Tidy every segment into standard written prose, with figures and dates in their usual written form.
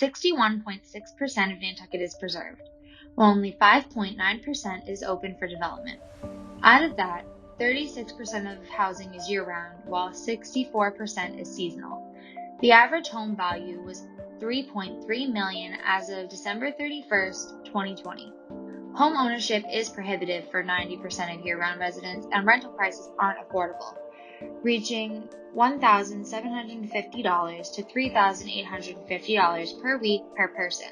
61.6% of Nantucket is preserved, while only 5.9% is open for development. Out of that, 36% of housing is year-round, while 64% is seasonal. The average home value was $3.3 million as of December 31st, 2020. Home ownership is prohibitive for 90% of year-round residents, and rental prices aren't affordable, reaching $1,750 to $3,850 per week per person.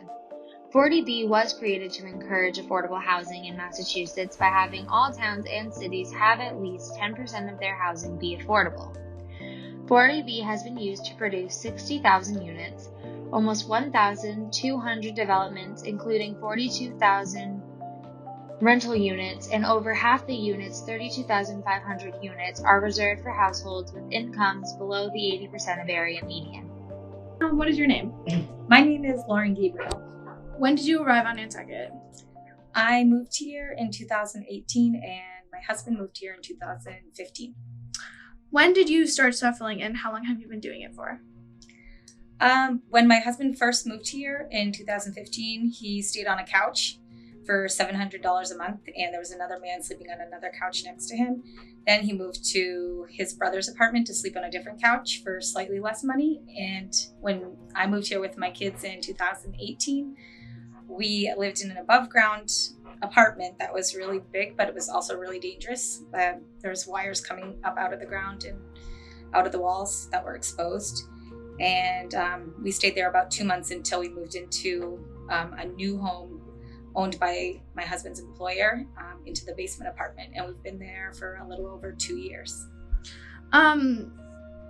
40B was created to encourage affordable housing in Massachusetts by having all towns and cities have at least 10% of their housing be affordable. 40B has been used to produce 60,000 units, almost 1,200 developments, including 42,000 rental units, and over half the units, 32,500 units, are reserved for households with incomes below the 80% of area median. What is your name? My name is Lauren Gabriel. When did you arrive on Nantucket? I moved here in 2018 and my husband moved here in 2015. When did you start shuffling and how long have you been doing it for? When my husband first moved here in 2015, he stayed on a couch for $700 a month, and there was another man sleeping on another couch next to him. Then he moved to his brother's apartment to sleep on a different couch for slightly less money. And when I moved here with my kids in 2018, we lived in an above ground apartment that was really big, but it was also really dangerous. There was wires coming up out of the ground and out of the walls that were exposed. And we stayed there about 2 months until we moved into a new home owned by my husband's employer, into the basement apartment. And we've been there for a little over 2 years.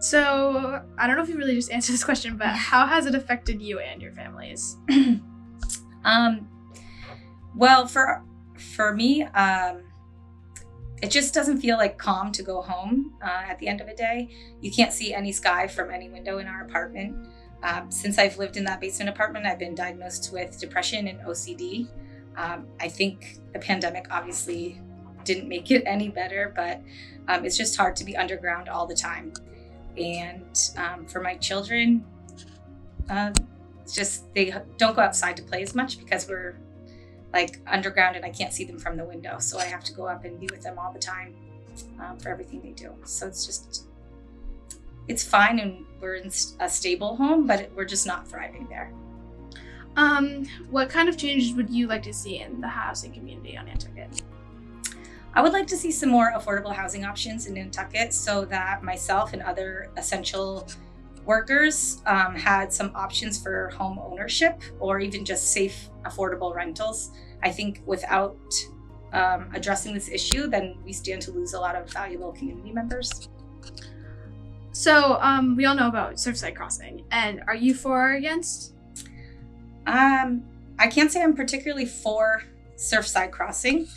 So I don't know if you really just answered this question, but how has it affected you and your families? Well, for me, it just doesn't feel like calm to go home at the end of the day. You can't see any sky from any window in our apartment. Since I've lived in that basement apartment, I've been diagnosed with depression and OCD. I think the pandemic obviously didn't make it any better, but it's just hard to be underground all the time. And for my children, it's just they don't go outside to play as much because we're like underground and I can't see them from the window. So I have to go up and be with them all the time for everything they do. So it's fine, and we're in a stable home, but we're just not thriving there. What kind of changes would you like to see in the housing community on Nantucket? I would like to see some more affordable housing options in Nantucket so that myself and other essential workers had some options for home ownership or even just safe, affordable rentals. I think without addressing this issue, then we stand to lose a lot of valuable community members. So we all know about Surfside Crossing, and are you for or against? I can't say I'm particularly for Surfside Crossing.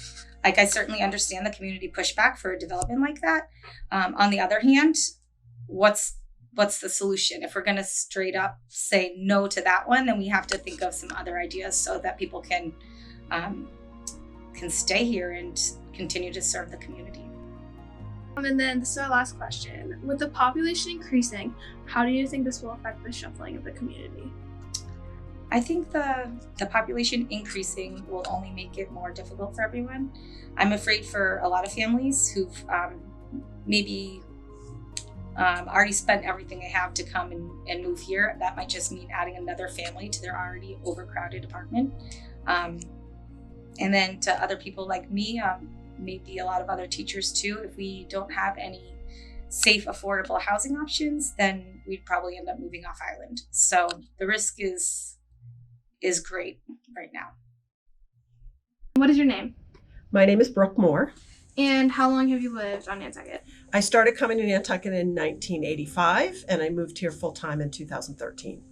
Like, I certainly understand the community pushback for a development like that. On the other hand, what's the solution? If we're going to straight up say no to that one, then we have to think of some other ideas so that people can stay here and continue to serve the community. And then this is our last question. With the population increasing, how do you think this will affect the shuffling of the community? I think the population increasing will only make it more difficult for everyone. I'm afraid for a lot of families who've maybe already spent everything they have to come and move here. That might just mean adding another family to their already overcrowded apartment. And then to other people like me, maybe a lot of other teachers too, if we don't have any safe, affordable housing options, then we'd probably end up moving off island. So the risk is great right now. What is your name? My name is Brooke Moore. And how long have you lived on Nantucket? I started coming to Nantucket in 1985, and I moved here full-time in 2013.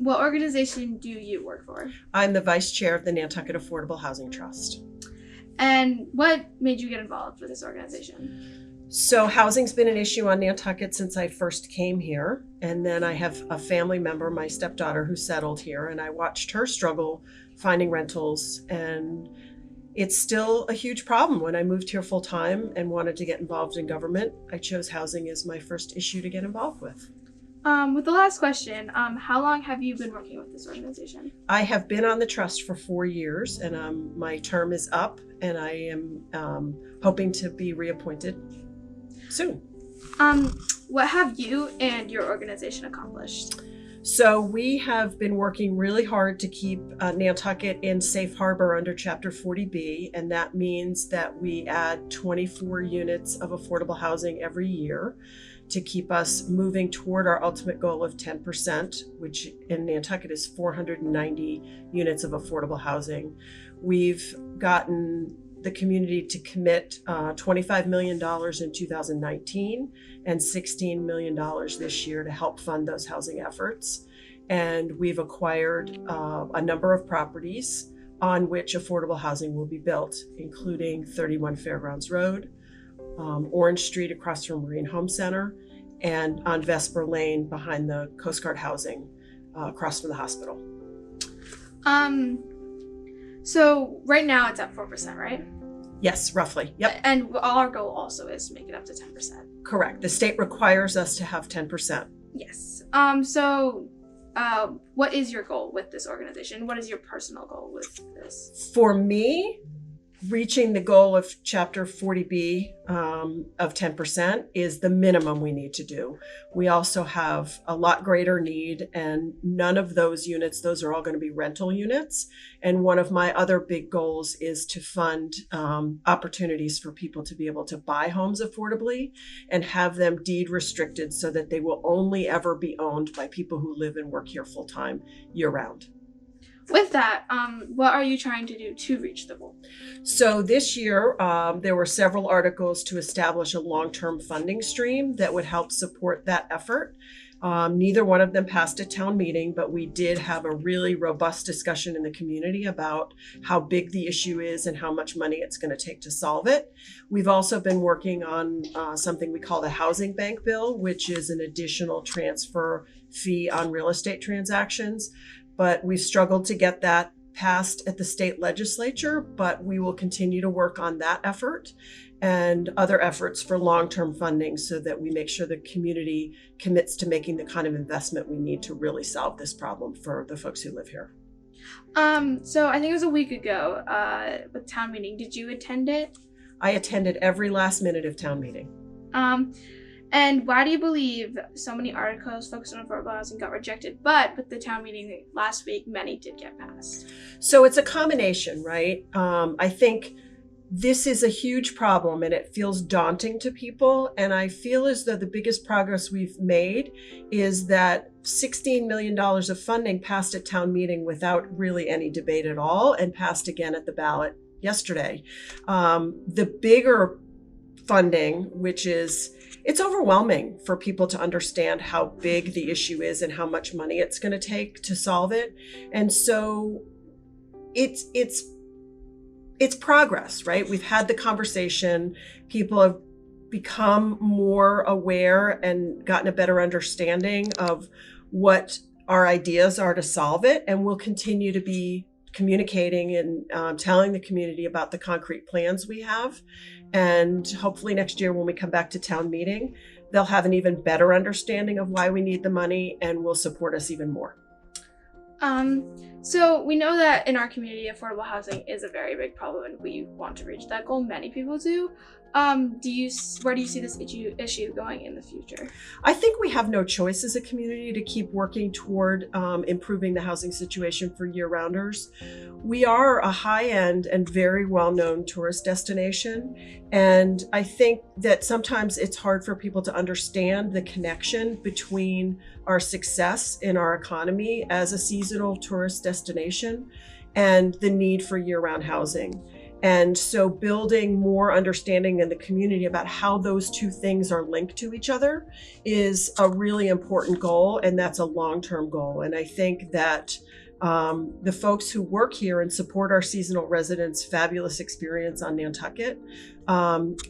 What organization do you work for? I'm the vice chair of the Nantucket Affordable Housing Trust. And what made you get involved with this organization? So housing's been an issue on Nantucket since I first came here. And then I have a family member, my stepdaughter, who settled here, and I watched her struggle finding rentals. And it's still a huge problem. When I moved here full time and wanted to get involved in government, I chose housing as my first issue to get involved with. With the last question, how long have you been working with this organization? I have been on the trust for 4 years, and my term is up, and I am hoping to be reappointed soon. What have you and your organization accomplished? So we have been working really hard to keep Nantucket in safe harbor under Chapter 40B, and that means that we add 24 units of affordable housing every year to keep us moving toward our ultimate goal of 10%, which in Nantucket is 490 units of affordable housing. We've gotten the community to commit $25 million in 2019 and $16 million this year to help fund those housing efforts. And we've acquired a number of properties on which affordable housing will be built, including 31 Fairgrounds Road, Orange Street across from Marine Home Center, and on Vesper Lane behind the Coast Guard housing across from the hospital. So right now it's at 4%, right? Yes, roughly. Yep. And our goal also is to make it up to 10%. Correct. The state requires us to have 10%. Yes. What is your goal with this organization? What is your personal goal with this? For me, reaching the goal of Chapter 40B of 10% is the minimum we need to do. We also have a lot greater need, and none of those units, those are all going to be rental units. And one of my other big goals is to fund opportunities for people to be able to buy homes affordably and have them deed restricted so that they will only ever be owned by people who live and work here full time year round. With that, what are you trying to do to reach the goal? So this year, there were several articles to establish a long-term funding stream that would help support that effort. Neither one of them passed a town meeting, but we did have a really robust discussion in the community about how big the issue is and how much money it's going to take to solve it. We've also been working on something we call the Housing Bank Bill, which is an additional transfer fee on real estate transactions. But we've struggled to get that passed at the state legislature, but we will continue to work on that effort and other efforts for long-term funding so that we make sure the community commits to making the kind of investment we need to really solve this problem for the folks who live here. So I think it was a week ago with town meeting. Did you attend it? I attended every last minute of town meeting. And why do you believe so many articles focused on affordable housing got rejected, but with the town meeting last week, many did get passed? So it's a combination, right? I think this is a huge problem and it feels daunting to people. And I feel as though the biggest progress we've made is that $16 million of funding passed at town meeting without really any debate at all and passed again at the ballot yesterday. The bigger funding, which is it's overwhelming for people to understand how big the issue is and how much money it's going to take to solve it. And so it's progress, right? We've had the conversation. People have become more aware and gotten a better understanding of what our ideas are to solve it. And we'll continue to be communicating and telling the community about the concrete plans we have. And hopefully next year when we come back to town meeting, they'll have an even better understanding of why we need the money and will support us even more. So we know that in our community, affordable housing is a very big problem and we want to reach that goal. Many people do. Where do you see this issue going in the future? I think we have no choice as a community to keep working toward improving the housing situation for year-rounders. We are a high-end and very well-known tourist destination, and I think that sometimes it's hard for people to understand the connection between our success in our economy as a seasonal tourist destination and the need for year-round housing. And so building more understanding in the community about how those two things are linked to each other is a really important goal, and that's a long-term goal. And I think that the folks who work here and support our seasonal residents' fabulous experience on Nantucket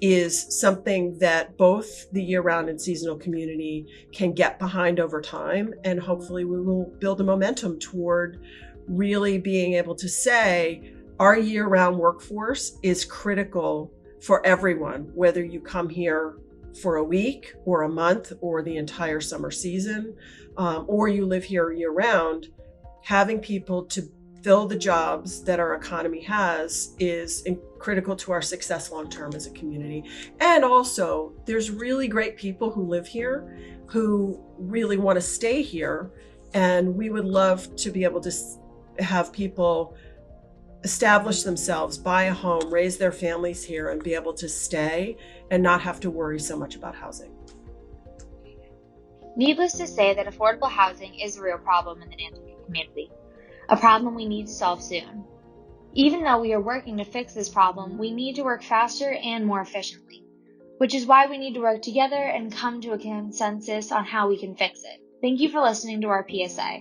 is something that both the year-round and seasonal community can get behind over time. And hopefully we will build a momentum toward really being able to say, our year-round workforce is critical for everyone, whether you come here for a week or a month or the entire summer season, or you live here year round, having people to fill the jobs that our economy has is critical to our success long term as a community. And also, there's really great people who live here who really want to stay here. And we would love to be able to have people establish themselves, buy a home, raise their families here, and be able to stay and not have to worry so much about housing. Needless to say that affordable housing is a real problem in the Nantucket community, a problem we need to solve soon. Even though we are working to fix this problem, we need to work faster and more efficiently, which is why we need to work together and come to a consensus on how we can fix it. Thank you for listening to our PSA.